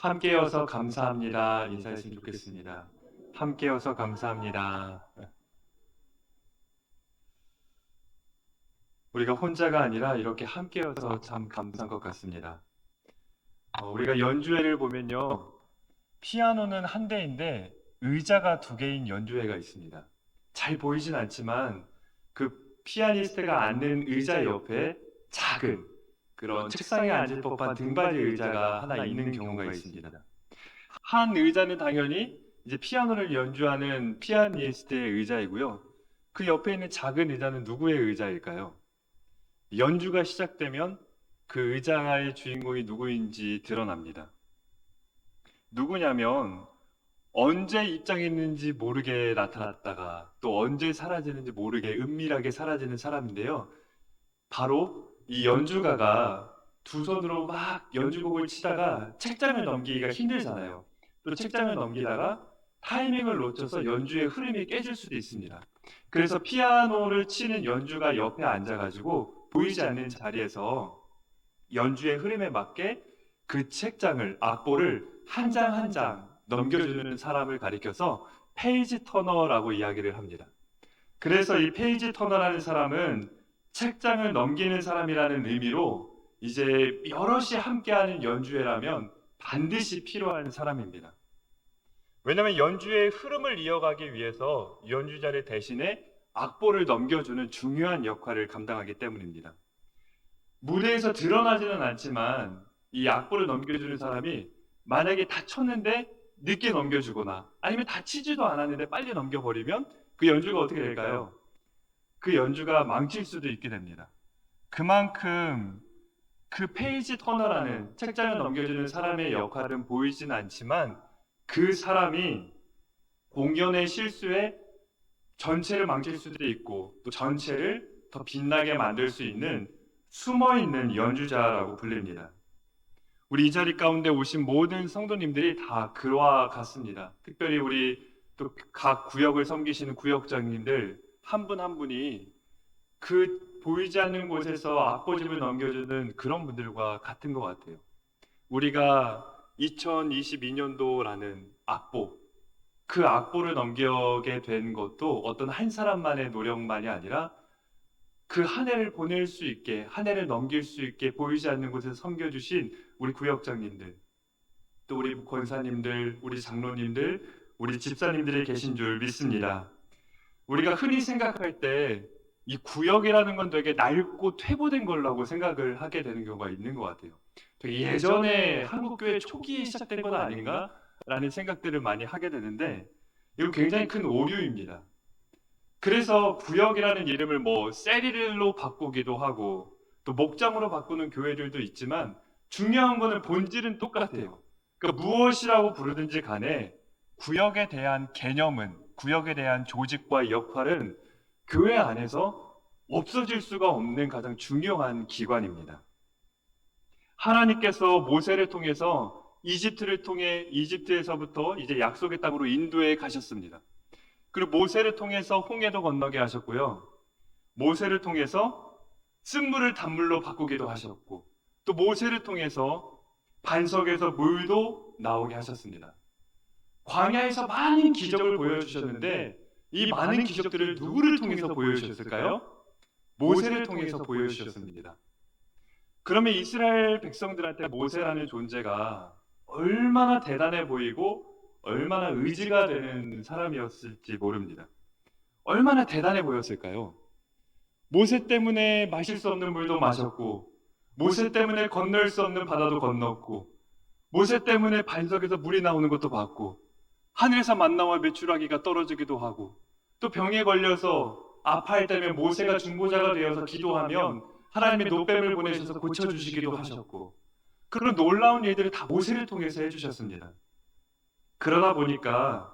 함께여서 감사합니다. 인사했으면 좋겠습니다. 함께여서 감사합니다. 우리가 혼자가 아니라 이렇게 함께여서 참 감사한 것 같습니다. 우리가 연주회를 보면요. 피아노는 한 대인데 의자가 두 개인 연주회가 있습니다. 잘 보이진 않지만 그 피아니스트가 앉는 의자 옆에 작은 그런 책상에 앉을 법한 등받이 의자가 하나 있는 경우가 있습니다. 한 의자는 당연히 이제 피아노를 연주하는 피아니스트의 의자이고요. 그 옆에 있는 작은 의자는 누구의 의자일까요? 연주가 시작되면 그 의자의 주인공이 누구인지 드러납니다. 누구냐면 언제 입장했는지 모르게 나타났다가 또 언제 사라지는지 모르게 은밀하게 사라지는 사람인데요. 바로 이 연주가가 두 손으로 막 연주곡을 치다가 책장을 넘기기가 힘들잖아요. 또 책장을 넘기다가 타이밍을 놓쳐서 연주의 흐름이 깨질 수도 있습니다. 그래서 피아노를 치는 연주가 옆에 앉아가지고 보이지 않는 자리에서 연주의 흐름에 맞게 그 책장을, 악보를 한 장 한 장 넘겨주는 사람을 가리켜서 페이지 터너라고 이야기를 합니다. 그래서 이 페이지 터너라는 사람은 책장을 넘기는 사람이라는 의미로 이제 여럿이 함께하는 연주회라면 반드시 필요한 사람입니다. 왜냐하면 연주의 흐름을 이어가기 위해서 연주자를 대신에 악보를 넘겨주는 중요한 역할을 감당하기 때문입니다. 무대에서 드러나지는 않지만 이 악보를 넘겨주는 사람이 만약에 다쳤는데 늦게 넘겨주거나 아니면 다치지도 않았는데 빨리 넘겨버리면 그 연주가 어떻게 될까요? 그 연주가 망칠 수도 있게 됩니다. 그만큼 그 페이지 터너라는 책장을 넘겨주는 사람의 역할은 보이진 않지만 그 사람이 공연의 실수에 전체를 망칠 수도 있고 또 전체를 더 빛나게 만들 수 있는 숨어있는 연주자라고 불립니다. 우리 이 자리 가운데 오신 모든 성도님들이 다 그와 같습니다. 특별히 우리 또 각 구역을 섬기시는 구역장님들 한 분 한 분이 그 보이지 않는 곳에서 악보집을 넘겨주는 그런 분들과 같은 것 같아요. 우리가 2022년도라는 악보, 그 악보를 넘기게 된 것도 어떤 한 사람만의 노력만이 아니라 그 한 해를 보낼 수 있게, 한 해를 넘길 수 있게 보이지 않는 곳에서 섬겨주신 우리 구역장님들, 또 우리 권사님들, 우리 장로님들, 우리 집사님들이 계신 줄 믿습니다. 우리가 흔히 생각할 때 이 구역이라는 건 되게 낡고 퇴보된 걸라고 생각을 하게 되는 경우가 있는 것 같아요. 되게 예전에 한국교회 초기에 시작된 건 아닌가라는 생각들을 많이 하게 되는데 이거 굉장히 큰 오류입니다. 그래서 구역이라는 이름을 뭐 세리를로 바꾸기도 하고 또 목장으로 바꾸는 교회들도 있지만 중요한 거는 본질은 똑같아요. 그러니까 무엇이라고 부르든지 간에 구역에 대한 개념은 구역에 대한 조직과 역할은 교회 안에서 없어질 수가 없는 가장 중요한 기관입니다. 하나님께서 모세를 통해서 이집트를 통해 이집트에서부터 이제 약속의 땅으로 인도해 가셨습니다. 그리고 모세를 통해서 홍해도 건너게 하셨고요. 모세를 통해서 쓴물을 단물로 바꾸기도 하셨고 또 모세를 통해서 반석에서 물도 나오게 하셨습니다. 광야에서 많은 기적을 보여주셨는데 이 많은 기적들을 누구를 통해서 보여주셨을까요? 모세를 통해서 보여주셨습니다. 그러면 이스라엘 백성들한테 모세라는 존재가 얼마나 대단해 보이고 얼마나 의지가 되는 사람이었을지 모릅니다. 얼마나 대단해 보였을까요? 모세 때문에 마실 수 없는 물도 마셨고, 모세 때문에 건널 수 없는 바다도 건넜고, 모세 때문에 반석에서 물이 나오는 것도 봤고, 하늘에서 만나와 메추라기가 떨어지기도 하고, 또 병에 걸려서 아파할 때면 모세가 중보자가 되어서 기도하면 하나님의 노뱀을 보내셔서 고쳐주시기도 하셨고, 그런 놀라운 일들을 다 모세를 통해서 해주셨습니다. 그러다 보니까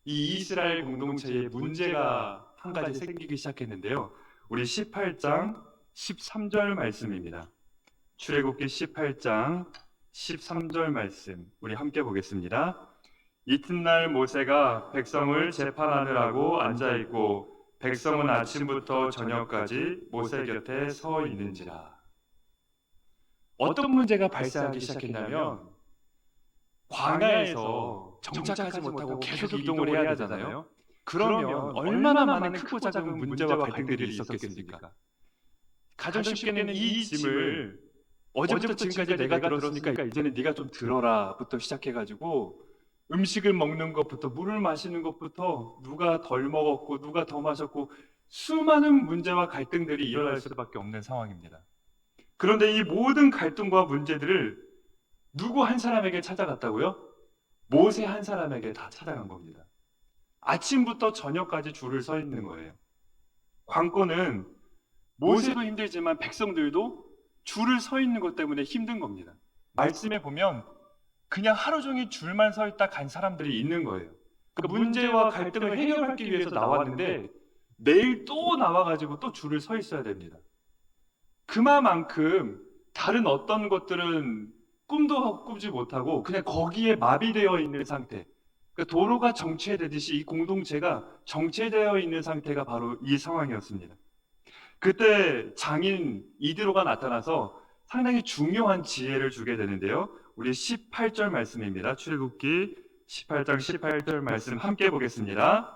이 이스라엘 공동체에 문제가 한 가지 생기기 시작했는데요. 우리 18장 13절 말씀입니다. 출애굽기 18장 13절 말씀 우리 함께 보겠습니다. 이튿날 모세가 백성을 재판하느라고 앉아있고 백성은 아침부터 저녁까지 모세 곁에 서 있는지라. 어떤 문제가 발생하기 시작했냐면 광야에서 정착하지 못하고 계속 이동을 해야 되잖아요. 그러면 얼마나 많은 크고 작은 문제와 갈등들이 있었겠습니까? 가장 쉽게는 이 짐을 어제부터 지금까지 내가 들었으니까 이제는 네가 좀 들어라부터 시작해가지고 음식을 먹는 것부터 물을 마시는 것부터 누가 덜 먹었고 누가 더 마셨고 수많은 문제와 갈등들이 일어날 수밖에 없는 상황입니다. 그런데 이 모든 갈등과 문제들을 누구 한 사람에게 찾아갔다고요? 모세 한 사람에게 다 찾아간 겁니다. 아침부터 저녁까지 줄을 서 있는 거예요. 관건은 모세도 힘들지만 백성들도 줄을 서 있는 것 때문에 힘든 겁니다. 말씀에 보면 그냥 하루 종일 줄만 서 있다 간 사람들이 있는 거예요. 그러니까 문제와 갈등을 해결하기 위해서 나왔는데 내일 또 나와가지고 또 줄을 서 있어야 됩니다. 그만큼 다른 어떤 것들은 꿈도 꾸지 못하고 그냥 거기에 마비되어 있는 상태. 그러니까 도로가 정체되듯이 이 공동체가 정체되어 있는 상태가 바로 이 상황이었습니다. 그때 장인 이드로가 나타나서 상당히 중요한 지혜를 주게 되는데요. 우리 18절 말씀입니다. 출애굽기 18장 18절 말씀 함께 보겠습니다.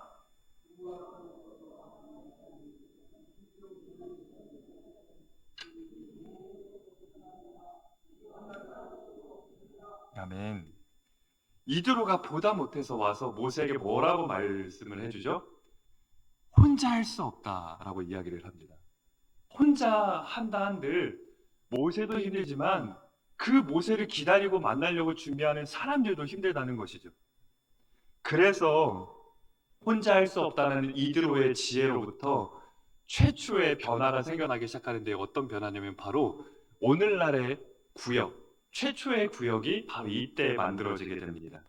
아멘. 이드로가 보다 못해서 와서 모세에게 뭐라고 말씀을 해주죠? 혼자 할 수 없다라고 이야기를 합니다. 혼자 한다 한들 모세도 힘들지만 그 모세를 기다리고 만나려고 준비하는 사람들도 힘들다는 것이죠. 그래서 혼자 할 수 없다는 이드로의 지혜로부터 최초의 변화가 생겨나기 시작하는데 어떤 변화냐면 바로 오늘날의 구역, 최초의 구역이 바로 이때 만들어지게 됩니다.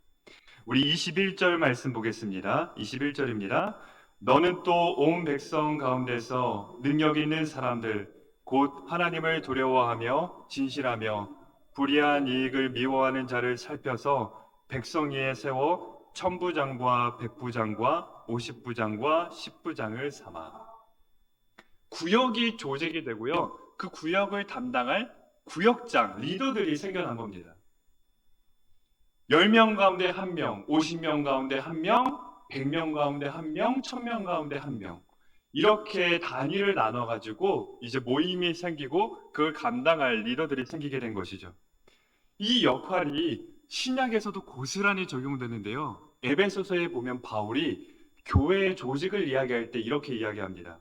우리 21절 말씀 보겠습니다. 21절입니다. 너는 또 온 백성 가운데서 능력 있는 사람들 곧 하나님을 두려워하며 진실하며 불의한 이익을 미워하는 자를 살펴서 백성 위에 세워 천부장과 백부장과 50부장과 10부장을 삼아. 구역이 조직이 되고요. 그 구역을 담당할 구역장, 리더들이 생겨난 겁니다. 10명 가운데 1명, 50명 가운데 1명, 100명 가운데 1명, 1000명 가운데 1명. 이렇게 단위를 나눠가지고 이제 모임이 생기고 그걸 감당할 리더들이 생기게 된 것이죠. 이 역할이 신약에서도 고스란히 적용되는데요. 에베소서에 보면 바울이 교회의 조직을 이야기할 때 이렇게 이야기합니다.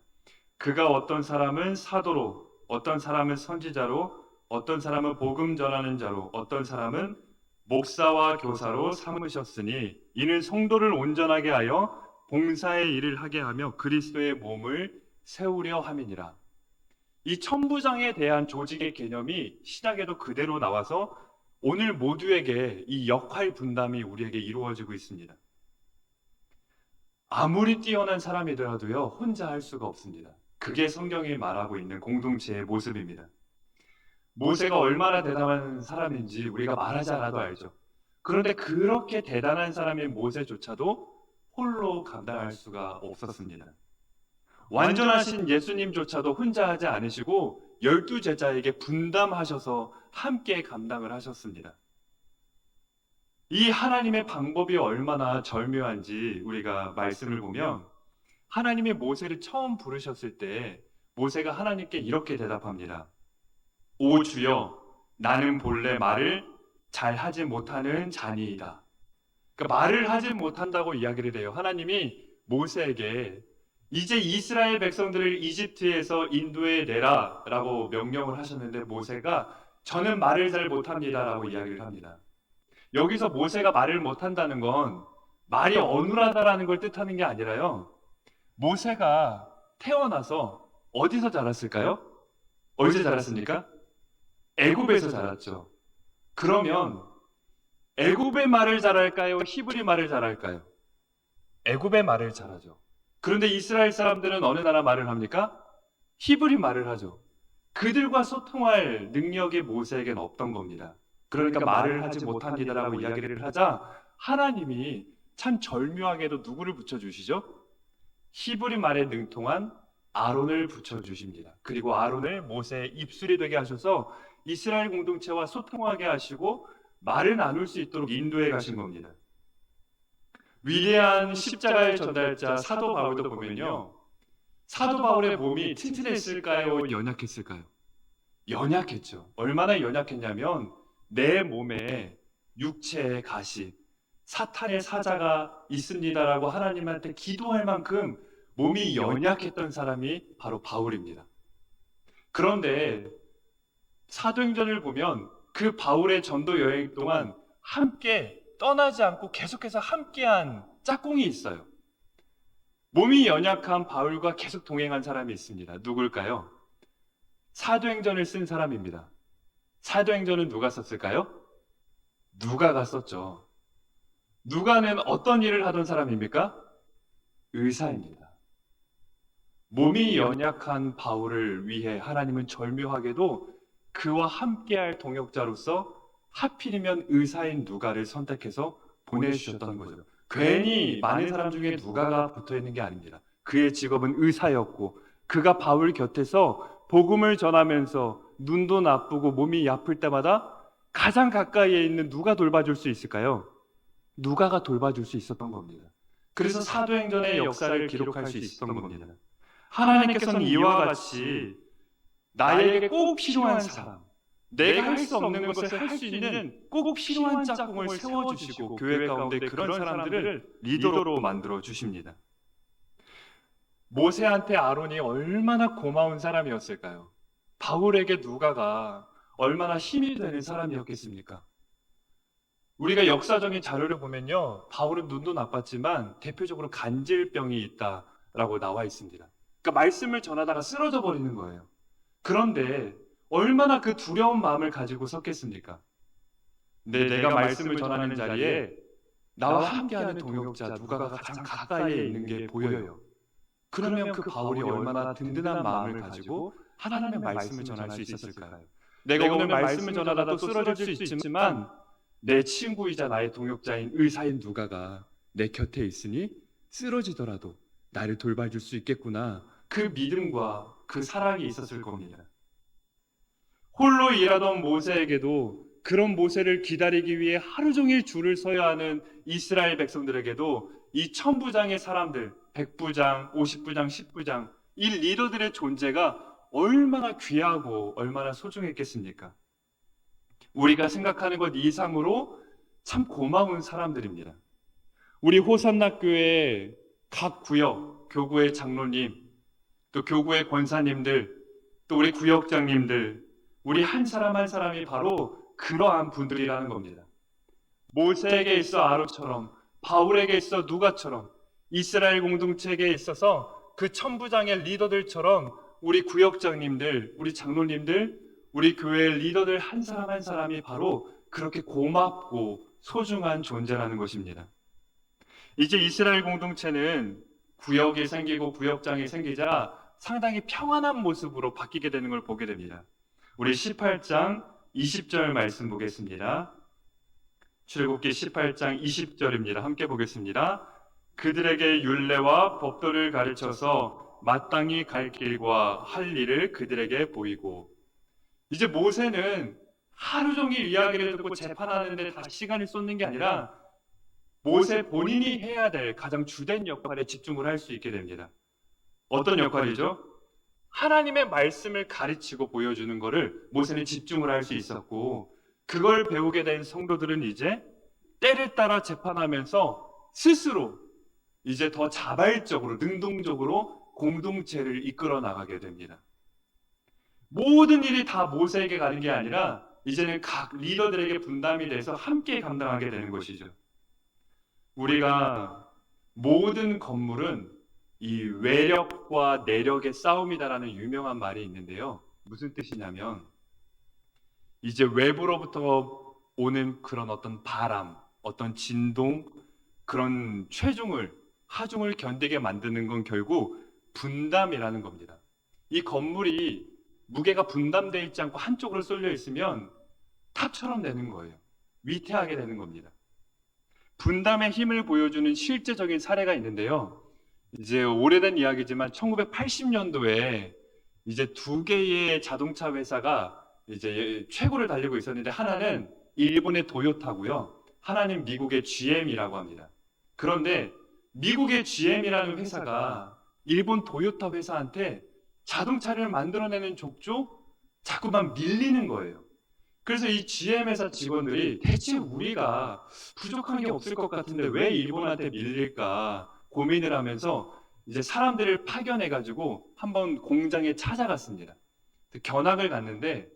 그가 어떤 사람은 사도로, 어떤 사람은 선지자로, 어떤 사람은 복음 전하는 자로, 어떤 사람은 목사와 교사로 삼으셨으니 이는 성도를 온전하게 하여 봉사의 일을 하게 하며 그리스도의 몸을 세우려 함이니라. 이 천부장에 대한 조직의 개념이 신약에도 그대로 나와서 오늘 모두에게 이 역할 분담이 우리에게 이루어지고 있습니다. 아무리 뛰어난 사람이더라도요, 혼자 할 수가 없습니다. 그게 성경이 말하고 있는 공동체의 모습입니다. 모세가 얼마나 대단한 사람인지 우리가 말하지 않아도 알죠. 그런데 그렇게 대단한 사람인 모세조차도 홀로 감당할 수가 없었습니다. 완전하신 예수님조차도 혼자 하지 않으시고 12제자에게 분담하셔서 함께 감당을 하셨습니다. 이 하나님의 방법이 얼마나 절묘한지 우리가 말씀을 보면 하나님이 모세를 처음 부르셨을 때 모세가 하나님께 이렇게 대답합니다. 오 주여, 나는 본래 말을 잘 하지 못하는 자니이다. 그러니까 말을 하지 못한다고 이야기를 해요. 하나님이 모세에게 이제 이스라엘 백성들을 이집트에서 인도해 내라 라고 명령을 하셨는데 모세가 저는 말을 잘 못합니다 라고 이야기를 합니다. 여기서 모세가 말을 못한다는 건 말이 어눌하다라는 걸 뜻하는 게 아니라요. 모세가 태어나서 어디서 자랐을까요? 어디서 자랐습니까? 애굽에서 자랐죠. 그러면 애굽의 말을 잘할까요? 히브리 말을 잘할까요? 애굽의 말을 잘하죠. 그런데 이스라엘 사람들은 어느 나라 말을 합니까? 히브리 말을 하죠. 그들과 소통할 능력이 모세에게는 없던 겁니다. 그러니까 말을 하지 못합니다라고 이야기를 하자 하나님이 참 절묘하게도 누구를 붙여주시죠? 히브리 말에 능통한 아론을 붙여주십니다. 그리고 아론을 모세의 입술이 되게 하셔서 이스라엘 공동체와 소통하게 하시고 말을 나눌 수 있도록 인도해 가신 겁니다. 위대한 십자가의 전달자 사도 바울도 보면요. 사도 바울의 몸이 튼튼했을까요? 연약했을까요? 연약했죠. 얼마나 연약했냐면 내 몸에 육체의 가시, 사탄의 사자가 있습니다라고 하나님한테 기도할 만큼 몸이 연약했던 사람이 바로 바울입니다. 그런데 사도행전을 보면 그 바울의 전도 여행 동안 함께 떠나지 않고 계속해서 함께한 짝꿍이 있어요. 몸이 연약한 바울과 계속 동행한 사람이 있습니다. 누굴까요? 사도행전을 쓴 사람입니다. 사도행전은 누가 썼을까요? 누가가 썼죠. 누가는 어떤 일을 하던 사람입니까? 의사입니다. 몸이 연약한 바울을 위해 하나님은 절묘하게도 그와 함께할 동역자로서 하필이면 의사인 누가를 선택해서 보내주셨던 거죠. 괜히 많은 사람 중에 누가가 붙어 있는 게 아닙니다. 그의 직업은 의사였고 그가 바울 곁에서 복음을 전하면서 눈도 나쁘고 몸이 아플 때마다 가장 가까이에 있는 누가 돌봐줄 수 있을까요? 누가가 돌봐줄 수 있었던 겁니다. 그래서 사도행전의 역사를 기록할 수 있었던 겁니다. 하나님께서는 이와 같이 나에게 꼭 필요한 사람, 내가 할 수 없는 것을 할 수 있는 꼭 필요한 짝꿍을 세워주시고 교회 가운데 그런 사람들을 리더로 만들어 주십니다. 모세한테 아론이 얼마나 고마운 사람이었을까요? 바울에게 누가가 얼마나 힘이 되는 사람이었겠습니까? 우리가 역사적인 자료를 보면요, 바울은 눈도 나빴지만 대표적으로 간질병이 있다라고 나와 있습니다. 그러니까 말씀을 전하다가 쓰러져 버리는 거예요. 그런데 얼마나 그 두려운 마음을 가지고 섰겠습니까? 내가 말씀을 전하는 자리에 나와 함께하는 동역자 누가가 가장 가까이에 있는 게 보여요. 그러면 그 바울이 얼마나 든든한 마음을 가지고 하나님의 말씀을 전할 수 있었을까요? 내가 오늘 말씀을 전하다 또 쓰러질 수 있지만 내 친구이자 나의 동역자인 의사인 누가가 내 곁에 있으니 쓰러지더라도 나를 돌봐줄 수 있겠구나. 그 믿음과 그 사랑이 있었을 겁니다. 홀로 일하던 모세에게도 그런 모세를 기다리기 위해 하루 종일 줄을 서야 하는 이스라엘 백성들에게도 이 천부장의 사람들, 백부장, 50부장, 10부장, 이 리더들의 존재가 얼마나 귀하고 얼마나 소중했겠습니까? 우리가 생각하는 것 이상으로 참 고마운 사람들입니다. 우리 호산나교회 각 구역, 교구의 장로님, 또 교구의 권사님들, 또 우리 구역장님들, 우리 한 사람 한 사람이 바로 그러한 분들이라는 겁니다. 모세에게 있어 아론처럼, 바울에게 있어 누가처럼, 이스라엘 공동체에 있어서 그 천부장의 리더들처럼 우리 구역장님들, 우리 장로님들, 우리 교회 리더들 한 사람 한 사람이 바로 그렇게 고맙고 소중한 존재라는 것입니다. 이제 이스라엘 공동체는 구역이 생기고 구역장이 생기자 상당히 평안한 모습으로 바뀌게 되는 걸 보게 됩니다. 우리 18장 20절 말씀 보겠습니다. 출애굽기 18장 20절입니다. 함께 보겠습니다. 그들에게 율례와 법도를 가르쳐서 마땅히 갈 길과 할 일을 그들에게 보이고. 이제 모세는 하루 종일 이야기를 듣고 재판하는데 다 시간을 쏟는 게 아니라 모세 본인이 해야 될 가장 주된 역할에 집중을 할 수 있게 됩니다. 어떤 역할이죠? 하나님의 말씀을 가르치고 보여주는 것을 모세는 집중을 할 수 있었고, 그걸 배우게 된 성도들은 이제 때를 따라 재판하면서 스스로 이제 더 자발적으로 능동적으로 공동체를 이끌어 나가게 됩니다. 모든 일이 다 모세에게 가는 게 아니라 이제는 각 리더들에게 분담이 돼서 함께 감당하게 되는 것이죠. 우리가 모든 건물은 이 외력과 내력의 싸움이다라는 유명한 말이 있는데요. 무슨 뜻이냐면 이제 외부로부터 오는 그런 어떤 바람, 어떤 진동, 그런 하중을 견디게 만드는 건 결국 분담이라는 겁니다. 이 건물이 무게가 분담되어 있지 않고 한쪽으로 쏠려 있으면 탑처럼 되는 거예요. 위태하게 되는 겁니다. 분담의 힘을 보여주는 실제적인 사례가 있는데요. 이제 오래된 이야기지만 1980년도에 이제 두 개의 자동차 회사가 이제 최고를 달리고 있었는데, 하나는 일본의 도요타고요. 하나는 미국의 GM이라고 합니다. 그런데 미국의 GM이라는 회사가 일본 도요타 회사한테 자동차를 만들어내는 족족 자꾸만 밀리는 거예요. 그래서 이 GM 회사 직원들이 대체 우리가 부족한 게 없을 것 같은데 왜 일본한테 밀릴까 고민을 하면서 이제 사람들을 파견해가지고 한번 공장에 찾아갔습니다. 견학을 갔는데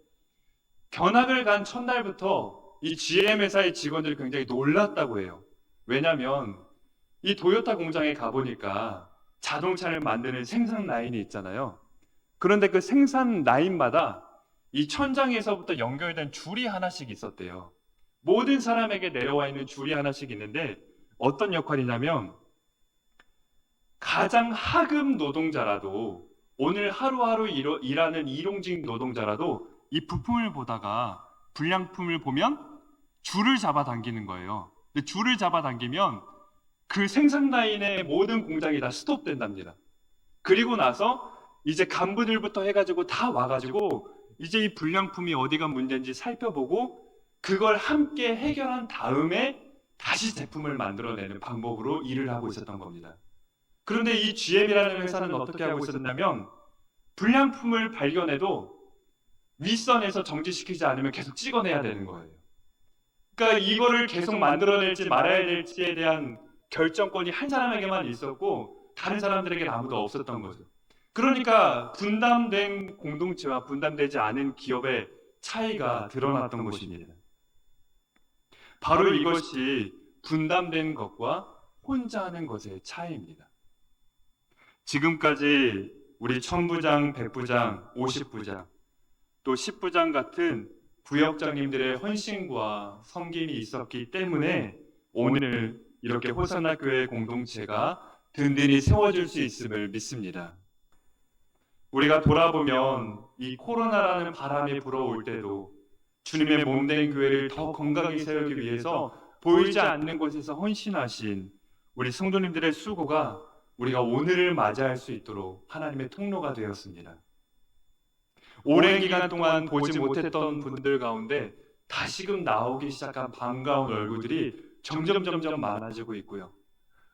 견학을 간 첫날부터 이 GM 회사의 직원들이 굉장히 놀랐다고 해요. 왜냐하면 이 도요타 공장에 가보니까 자동차를 만드는 생산 라인이 있잖아요. 그런데 그 생산 라인마다 이 천장에서부터 연결된 줄이 하나씩 있었대요. 모든 사람에게 내려와 있는 줄이 하나씩 있는데 어떤 역할이냐면 가장 하급 노동자라도 오늘 하루하루 일하는 일용직 노동자라도 이 부품을 보다가 불량품을 보면 줄을 잡아당기는 거예요. 근데 줄을 잡아당기면 그 생산 라인의 모든 공장이 다 스톱된답니다. 그리고 나서 이제 간부들부터 해가지고 다 와가지고 이제 이 불량품이 어디가 문제인지 살펴보고 그걸 함께 해결한 다음에 다시 제품을 만들어내는 방법으로 일을 하고 있었던 겁니다. 그런데 이 GM이라는 회사는 어떻게 하고 있었냐면 불량품을 발견해도 윗선에서 정지시키지 않으면 계속 찍어내야 되는 거예요. 그러니까 이거를 계속 만들어낼지 말아야 될지에 대한 결정권이 한 사람에게만 있었고 다른 사람들에게는 아무도 없었던 거죠. 그러니까 분담된 공동체와 분담되지 않은 기업의 차이가 드러났던 것입니다. 바로 이것이 분담된 것과 혼자 하는 것의 차이입니다. 지금까지 우리 1000부장, 100부장, 50부장, 또 10부장 같은 구역장님들의 헌신과 섬김이 있었기 때문에 오늘 이렇게 호산나 교회 공동체가 든든히 세워질 수 있음을 믿습니다. 우리가 돌아보면 이 코로나라는 바람이 불어올 때도 주님의 몸된 교회를 더 건강히 세우기 위해서 보이지 않는 곳에서 헌신하신 우리 성도님들의 수고가 우리가 오늘을 맞이할 수 있도록 하나님의 통로가 되었습니다. 오랜 기간 동안 보지 못했던 분들 가운데 다시금 나오기 시작한 반가운 얼굴들이 점점 많아지고 있고요.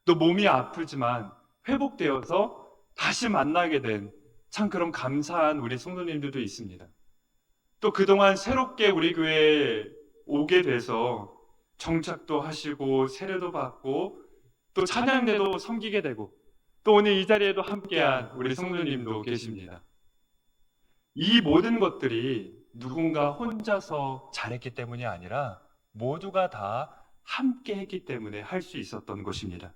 또 몸이 아프지만 회복되어서 다시 만나게 된 참 그런 감사한 우리 성도님들도 있습니다. 또 그동안 새롭게 우리 교회에 오게 돼서 정착도 하시고 세례도 받고 또 찬양대도 섬기게 되고 또 오늘 이 자리에도 함께한 우리 성도님도 계십니다. 이 모든 것들이 누군가 혼자서 잘했기 때문이 아니라 모두가 다 함께 했기 때문에 할 수 있었던 것입니다.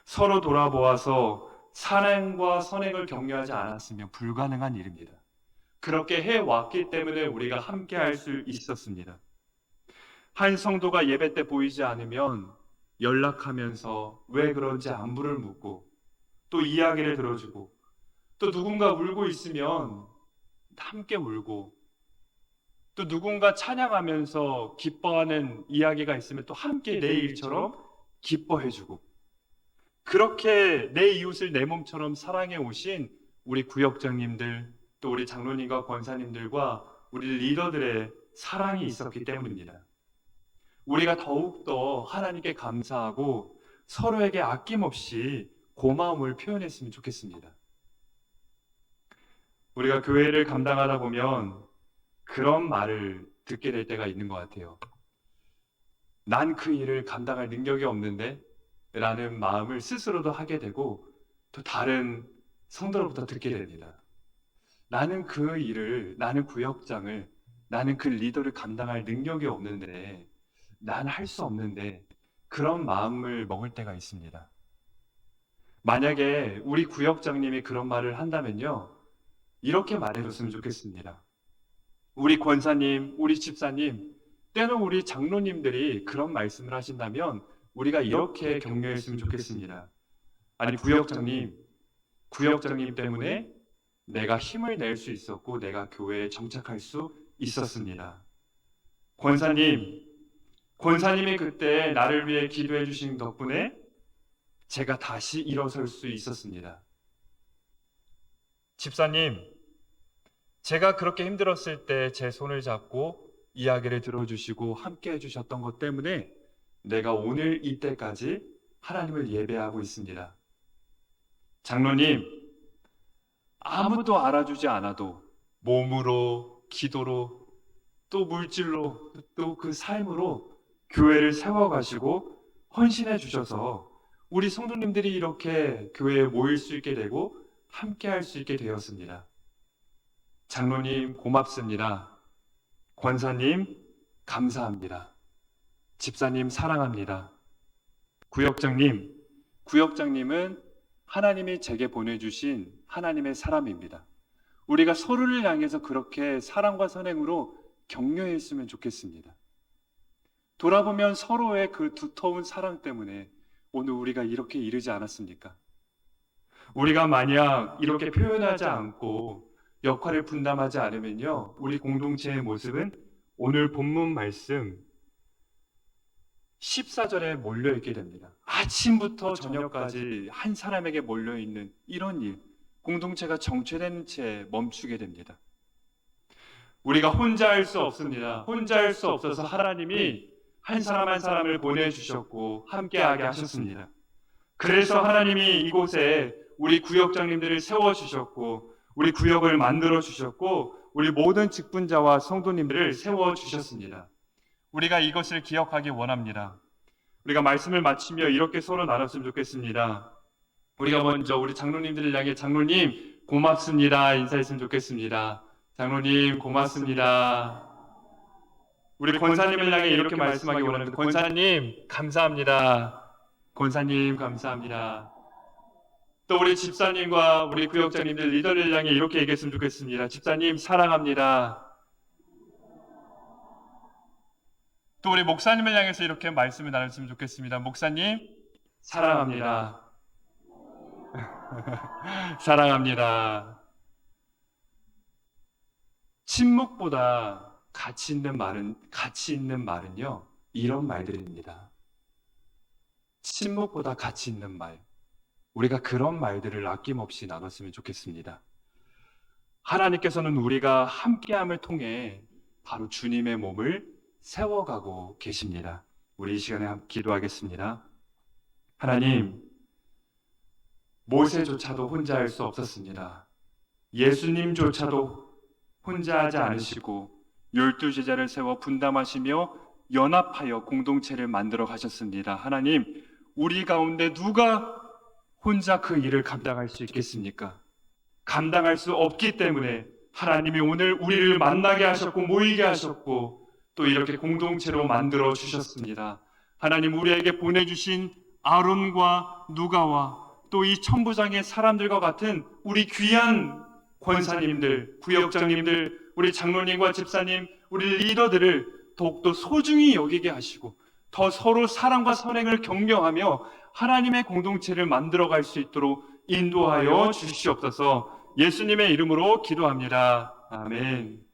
서로 돌아보아서 사랑과 선행을 격려하지 않았으면 불가능한 일입니다. 그렇게 해왔기 때문에 우리가 함께 할 수 있었습니다. 한 성도가 예배 때 보이지 않으면 연락하면서 왜 그런지 안부를 묻고 또 이야기를 들어주고 또 누군가 울고 있으면 함께 울고 또 누군가 찬양하면서 기뻐하는 이야기가 있으면 또 함께 내 일처럼 기뻐해주고 그렇게 내 이웃을 내 몸처럼 사랑해 오신 우리 구역장님들 또 우리 장로님과 권사님들과 우리 리더들의 사랑이 있었기 때문입니다. 우리가 더욱더 하나님께 감사하고 서로에게 아낌없이 고마움을 표현했으면 좋겠습니다. 우리가 교회를 감당하다 보면 그런 말을 듣게 될 때가 있는 것 같아요. 난 그 일을 감당할 능력이 없는데 라는 마음을 스스로도 하게 되고 또 다른 성도로부터 듣게 됩니다. 나는 그 일을, 나는 구역장을, 나는 그 리더를 감당할 능력이 없는데 난 할 수 없는데 그런 마음을 먹을 때가 있습니다. 만약에 우리 구역장님이 그런 말을 한다면요 이렇게 말해줬으면 좋겠습니다. 우리 권사님, 우리 집사님, 때로 우리 장로님들이 그런 말씀을 하신다면 우리가 이렇게 격려했으면 좋겠습니다. 아니 구역장님 때문에 내가 힘을 낼 수 있었고 내가 교회에 정착할 수 있었습니다. 권사님이 그때 나를 위해 기도해 주신 덕분에 제가 다시 일어설 수 있었습니다. 집사님, 제가 그렇게 힘들었을 때 제 손을 잡고 이야기를 들어주시고 함께 해주셨던 것 때문에 내가 오늘 이때까지 하나님을 예배하고 있습니다. 장로님, 아무도 알아주지 않아도 몸으로, 기도로, 또 물질로, 또 그 삶으로 교회를 세워가시고 헌신해 주셔서 우리 성도님들이 이렇게 교회에 모일 수 있게 되고 함께 할 수 있게 되었습니다. 장로님 고맙습니다. 권사님 감사합니다. 집사님 사랑합니다. 구역장님은 하나님이 제게 보내주신 하나님의 사람입니다. 우리가 서로를 향해서 그렇게 사랑과 선행으로 격려했으면 좋겠습니다. 돌아보면 서로의 그 두터운 사랑 때문에 오늘 우리가 이렇게 이르지 않았습니까? 우리가 만약 이렇게 표현하지 않고 역할을 분담하지 않으면요, 우리 공동체의 모습은 오늘 본문 말씀 14절에 몰려있게 됩니다. 아침부터 저녁까지 한 사람에게 몰려있는 이런 일, 공동체가 정체된 채 멈추게 됩니다. 우리가 혼자 할 수 없습니다. 혼자 할 수 없어서 하나님이 한 사람 한 사람을 보내주셨고 함께하게 하셨습니다. 그래서 하나님이 이곳에 우리 구역장님들을 세워주셨고 우리 구역을 만들어주셨고 우리 모든 직분자와 성도님들을 세워주셨습니다. 우리가 이것을 기억하기 원합니다. 우리가 말씀을 마치며 이렇게 서로 나눴으면 좋겠습니다. 우리가 먼저 우리 장로님들을 향해 장로님 고맙습니다 인사했으면 좋겠습니다. 장로님 고맙습니다. 우리 권사님을 향해 이렇게 말씀하기 원합니다. 권사님 감사합니다. 권사님 감사합니다. 또 우리 집사님과 우리 구역장님들 리더를 향해 이렇게 얘기했으면 좋겠습니다. 집사님 사랑합니다. 또 우리 목사님을 향해서 이렇게 말씀을 나눴으면 좋겠습니다. 목사님 사랑합니다. 사랑합니다. 침묵보다 가치 있는 말은요 이런 말들입니다. 침묵보다 가치 있는 말, 우리가 그런 말들을 아낌없이 나눴으면 좋겠습니다. 하나님께서는 우리가 함께함을 통해 바로 주님의 몸을 세워가고 계십니다. 우리 이 시간에 기도하겠습니다. 하나님, 모세조차도 혼자 할 수 없었습니다. 예수님조차도 혼자 하지 않으시고 12제자를 세워 분담하시며 연합하여 공동체를 만들어 가셨습니다. 하나님, 우리 가운데 누가 혼자 그 일을 감당할 수 있겠습니까? 감당할 수 없기 때문에 하나님이 오늘 우리를 만나게 하셨고 모이게 하셨고 또 이렇게 공동체로 만들어 주셨습니다. 하나님, 우리에게 보내주신 아론과 누가와 또 이 천부장의 사람들과 같은 우리 귀한 권사님들, 구역장님들, 우리 장로님과 집사님, 우리 리더들을 더욱더 소중히 여기게 하시고 더 서로 사랑과 선행을 격려하며 하나님의 공동체를 만들어갈 수 있도록 인도하여 주시옵소서. 예수님의 이름으로 기도합니다. 아멘.